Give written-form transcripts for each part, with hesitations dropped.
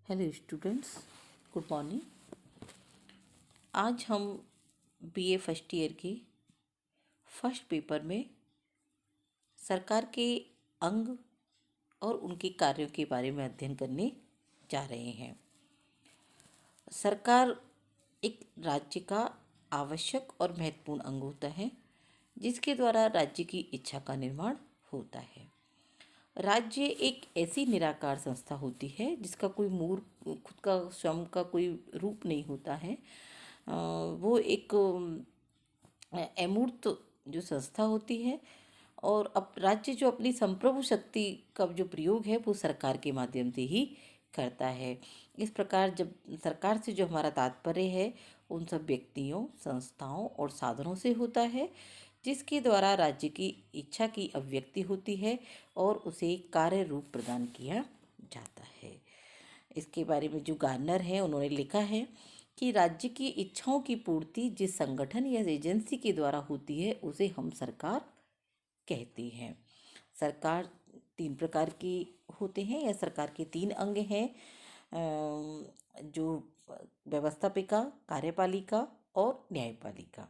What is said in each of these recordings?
Hello students, good morning. आज हम BA first year के फर्स्ट पेपर में सरकार के अंग और उनके कार्यों के बारे में अध्ययन करने जा रहे हैं। सरकार एक राज्य का आवश्यक और महत्वपूर्ण अंग होता है, जिसके द्वारा राज्य की इच्छा का निर्माण होता है। राज्य एक ऐसी निराकार संस्था होती है जिसका कोई मूल खुद का स्वयं का कोई रूप नहीं होता है। वो एक अमूर्त जो संस्था होती है, और अब राज्य जो अपनी संप्रभु शक्ति का जो प्रयोग है वो सरकार के माध्यम से ही करता है। इस प्रकार जब सरकार से जो हमारा तात्पर्य है उन सब व्यक्तियों, संस्थाओं और साधनों से होता है, जिसके द्वारा राज्य की इच्छा की अभिव्यक्ति होती है और उसे कार्य रूप प्रदान किया जाता है। इसके बारे में जो गार्नर है उन्होंने लिखा है कि राज्य की इच्छाओं की पूर्ति जिस संगठन या एजेंसी के द्वारा होती है उसे हम सरकार कहते हैं। सरकार तीन प्रकार के होते हैं या सरकार के तीन अंग हैं, जो व्यवस्थापिका, कार्यपालिका और न्यायपालिका।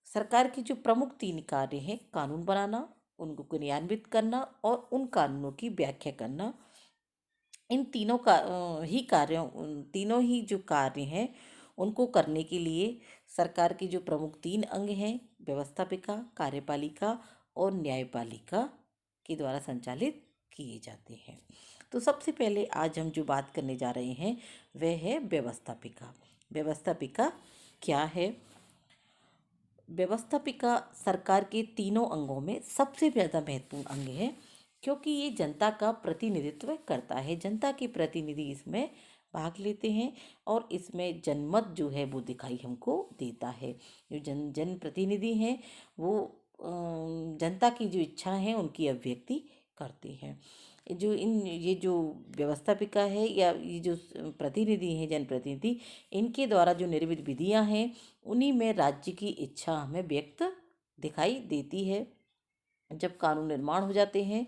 सरकार के जो प्रमुख तीन कार्य हैं, कानून बनाना, उनको क्रियान्वित करना और उन कानूनों की व्याख्या करना। इन तीनों का ही कार्यों तीनों ही जो कार्य हैं उनको करने के लिए सरकार के जो प्रमुख तीन अंग हैं, व्यवस्थापिका, कार्यपालिका और न्यायपालिका के द्वारा संचालित किए जाते हैं। तो सबसे पहले आज हम जो बात करने जा रहे हैं वह है व्यवस्थापिका। व्यवस्थापिका क्या है? व्यवस्थापिका सरकार के तीनों अंगों में सबसे ज़्यादा महत्वपूर्ण अंग है, क्योंकि ये जनता का प्रतिनिधित्व करता है। जनता के प्रतिनिधि इसमें भाग लेते हैं और इसमें जनमत जो है वो दिखाई हमको देता है। जो जनप्रतिनिधि हैं वो जनता की जो इच्छा है उनकी अभिव्यक्ति करते हैं। ये जो व्यवस्थापिका है या ये जो प्रतिनिधि हैं, जनप्रतिनिधि, इनके द्वारा जो निर्मित विधियां हैं उन्हीं में राज्य की इच्छा हमें व्यक्त दिखाई देती है। जब कानून निर्माण हो जाते हैं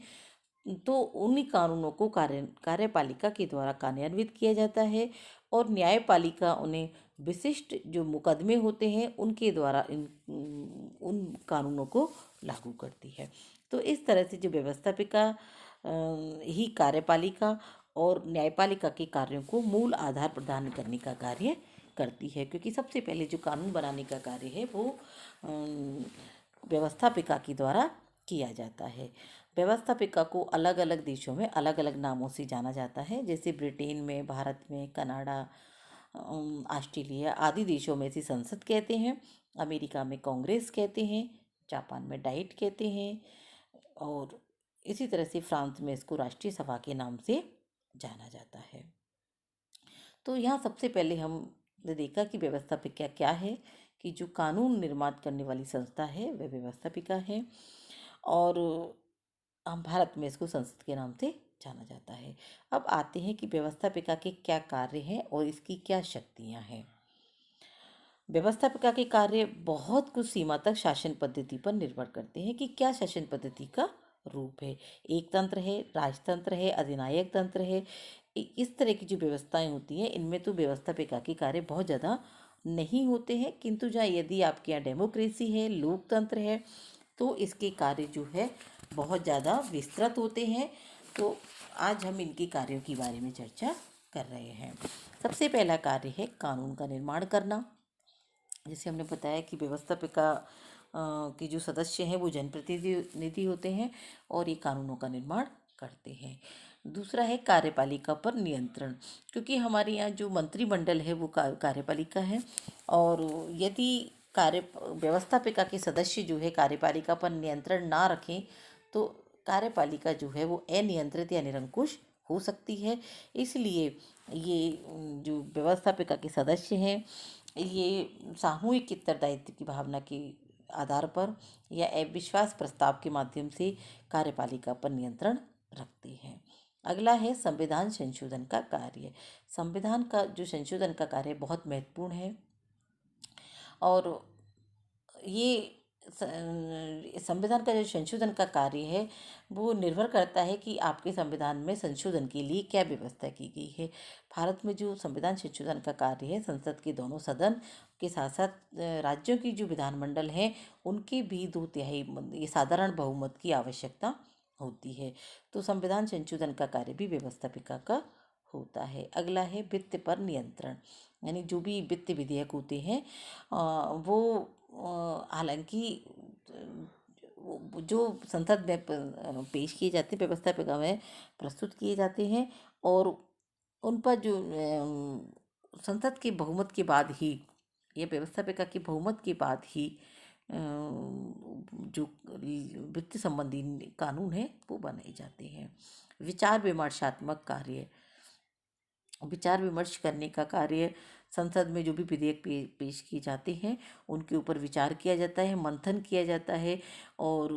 तो उन्हीं कानूनों को कार्यपालिका के द्वारा कार्यान्वित किया जाता है और न्यायपालिका उन्हें विशिष्ट जो मुकदमे होते हैं उनके द्वारा उन कानूनों को लागू करती है। तो इस तरह से जो व्यवस्थापिका ही कार्यपालिका और न्यायपालिका के कार्यों को मूल आधार प्रदान करने का कार्य करती है, क्योंकि सबसे पहले जो कानून बनाने का कार्य है वो व्यवस्थापिका के द्वारा किया जाता है। व्यवस्थापिका को अलग अलग देशों में अलग अलग नामों से जाना जाता है, जैसे ब्रिटेन में, भारत में, कनाडा, ऑस्ट्रेलिया आदि देशों में इसे संसद कहते हैं। अमेरिका में कांग्रेस कहते हैं, जापान में डाइट कहते हैं और इसी तरह से फ्रांस में इसको राष्ट्रीय सभा के नाम से जाना जाता है। तो यहाँ सबसे पहले हमने देखा कि व्यवस्थापिका क्या है, कि जो कानून निर्माण करने वाली संस्था है वह व्यवस्थापिका है, और हम भारत में इसको संसद के नाम से जाना जाता है। अब आते हैं कि व्यवस्थापिका के क्या कार्य हैं और इसकी क्या शक्तियाँ हैं। व्यवस्थापिका के कार्य बहुत कुछ सीमा तक शासन पद्धति पर निर्भर करते हैं कि क्या शासन पद्धति का रूप है। एक तंत्र है, राजतंत्र है, अधिनायक तंत्र है। इस तरह की जो व्यवस्थाएं होती हैं इनमें तो व्यवस्थापिका के कार्य बहुत ज़्यादा नहीं होते हैं, किंतु जहाँ यदि आपके यहाँ डेमोक्रेसी है, लोकतंत्र है, तो इसके कार्य जो है बहुत ज़्यादा विस्तृत होते हैं। तो आज हम इनके कार्यों के बारे में चर्चा कर रहे हैं। सबसे पहला कार्य है कानून का निर्माण करना। जैसे हमने बताया कि व्यवस्थापिका के जो सदस्य हैं वो जनप्रतिनिधि होते हैं और ये कानूनों का निर्माण करते हैं। दूसरा है कार्यपालिका पर नियंत्रण, क्योंकि हमारे यहाँ जो मंत्रिमंडल है वो कार्यपालिका है, और यदि व्यवस्थापिका के सदस्य जो है कार्यपालिका पर नियंत्रण ना रखें तो कार्यपालिका जो है वो अनियंत्रित या निरंकुश हो सकती है। इसलिए ये जो व्यवस्थापिका के सदस्य हैं ये सामूहिक उत्तरदायित्व की भावना के आधार पर या अविश्वास प्रस्ताव के माध्यम से कार्यपालिका पर नियंत्रण रखते हैं। अगला है संविधान संशोधन का कार्य। संविधान का जो संशोधन का कार्य बहुत महत्वपूर्ण है, और ये संविधान का जो संशोधन का कार्य है वो निर्भर करता है कि आपके संविधान में संशोधन के लिए क्या व्यवस्था की गई है। भारत में जो संविधान संशोधन का कार्य है, संसद के दोनों सदन के साथ साथ राज्यों की जो विधानमंडल हैं उनके भी 2/3 ये साधारण बहुमत की आवश्यकता होती है। तो संविधान संशोधन का कार्य भी व्यवस्थापिका का होता है। अगला है वित्त पर नियंत्रण, यानी जो भी वित्त विधेयक होते हैं वो हालांकि जो संसद में पेश किए जाते हैं, व्यवस्थापिका में प्रस्तुत किए जाते हैं और उन पर जो संसद के बहुमत के बाद ही, ये व्यवस्थापिका के बहुमत के बाद ही जो वित्त संबंधी कानून है वो बनाए जाते हैं। विचार विमर्शात्मक कार्य, विचार विमर्श करने का कार्य, संसद में जो भी विधेयक पेश किए जाते हैं उनके ऊपर विचार किया जाता है, मंथन किया जाता है और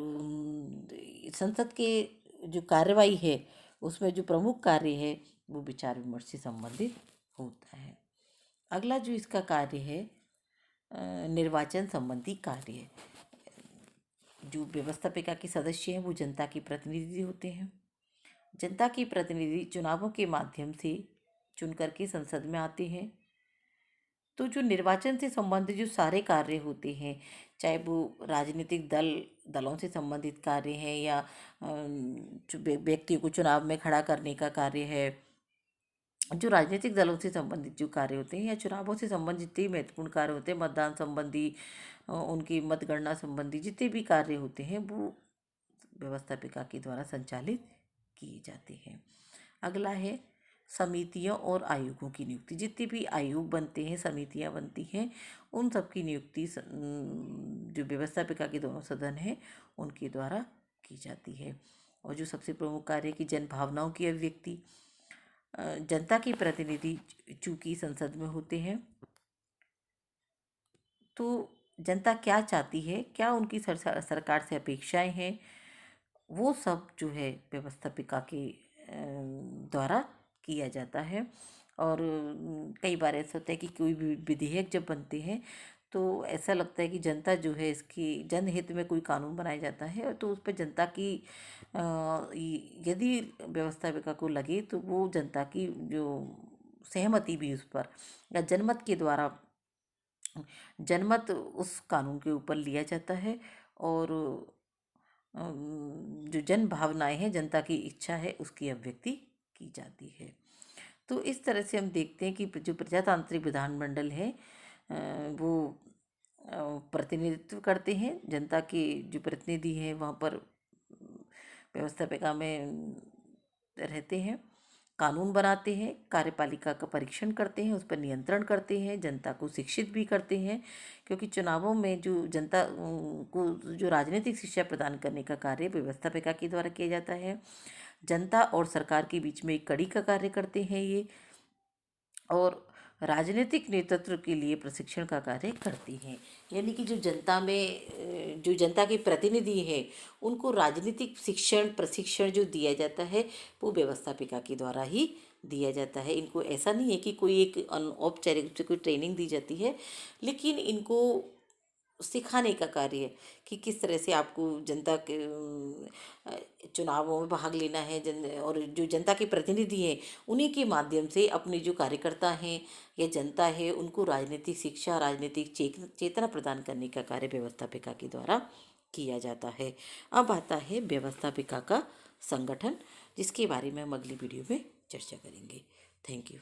संसद के जो कार्यवाही है उसमें जो प्रमुख कार्य है वो विचार विमर्श से संबंधित होता है। अगला जो इसका कार्य है निर्वाचन संबंधी कार्य। जो व्यवस्थापिका के सदस्य हैं वो जनता के प्रतिनिधि होते हैं। जनता के प्रतिनिधि चुनावों के माध्यम से चुन करके संसद में आते हैं। तो जो निर्वाचन से संबंधित जो सारे कार्य होते हैं, चाहे वो राजनीतिक दलों से संबंधित कार्य हैं या जो व्यक्तियों को चुनाव में खड़ा करने का कार्य है, जो राजनीतिक दलों से संबंधित जो कार्य होते हैं या चुनावों से संबंधित जितने भी महत्वपूर्ण कार्य होते हैं, मतदान संबंधी, उनकी मतगणना संबंधी जितने भी कार्य होते हैं वो व्यवस्थापिका के द्वारा संचालित किए जाते हैं। अगला है समितियों और आयोगों की नियुक्ति। जितने भी आयोग बनते हैं, समितियां बनती हैं, उन सब की नियुक्ति जो व्यवस्थापिका के दोनों सदन हैं उनके द्वारा की जाती है। और जो सबसे प्रमुख कार्य है कि जन भावनाओं की अभिव्यक्ति। जनता के प्रतिनिधि चूंकि संसद में होते हैं तो जनता क्या चाहती है, क्या उनकी सरकार से अपेक्षाएं हैं, वो सब जो है व्यवस्थापिका के द्वारा किया जाता है। और कई बार ऐसा होता है कि कोई भी विधेयक जब बनते हैं तो ऐसा लगता है कि जनता जो है इसकी जनहित में कोई कानून बनाया जाता है तो उस पर जनता की यदि व्यवस्थापिका को लगे तो वो जनता की जो सहमति भी उस पर या जनमत उस कानून के ऊपर लिया जाता है और जो जन भावनाएं हैं, जनता की इच्छा है, उसकी अभिव्यक्ति की जाती है। तो इस तरह से हम देखते हैं कि जो प्रजातांत्रिक विधानमंडल है वो प्रतिनिधित्व करते हैं। जनता के जो प्रतिनिधि हैं वहाँ पर व्यवस्थापिका में रहते हैं, कानून बनाते हैं, कार्यपालिका का परीक्षण करते हैं, उस पर नियंत्रण करते हैं, जनता को शिक्षित भी करते हैं। क्योंकि चुनावों में जो जनता को जो राजनीतिक शिक्षा प्रदान करने का कार्य व्यवस्थापिका के द्वारा किया जाता है। जनता और सरकार के बीच में एक कड़ी का कार्य करते हैं ये, और राजनीतिक नेतृत्व के लिए प्रशिक्षण का कार्य करती हैं। यानी कि जो जनता में जो जनता के प्रतिनिधि हैं उनको राजनीतिक प्रशिक्षण जो दिया जाता है वो व्यवस्थापिका के द्वारा ही दिया जाता है। इनको ऐसा नहीं है कि कोई एक औपचारिक रूप से कोई ट्रेनिंग दी जाती है, लेकिन इनको सिखाने का कार्य है कि किस तरह से आपको जनता के चुनावों में भाग लेना है। और जो जनता के प्रतिनिधि हैं उन्हीं के माध्यम से अपने जो कार्यकर्ता हैं या जनता है उनको राजनीतिक शिक्षा, राजनीतिक चेतना प्रदान करने का कार्य व्यवस्थापिका के द्वारा किया जाता है। अब आता है व्यवस्थापिका का संगठन, जिसके बारे में हम अगली वीडियो में चर्चा करेंगे। Thank you.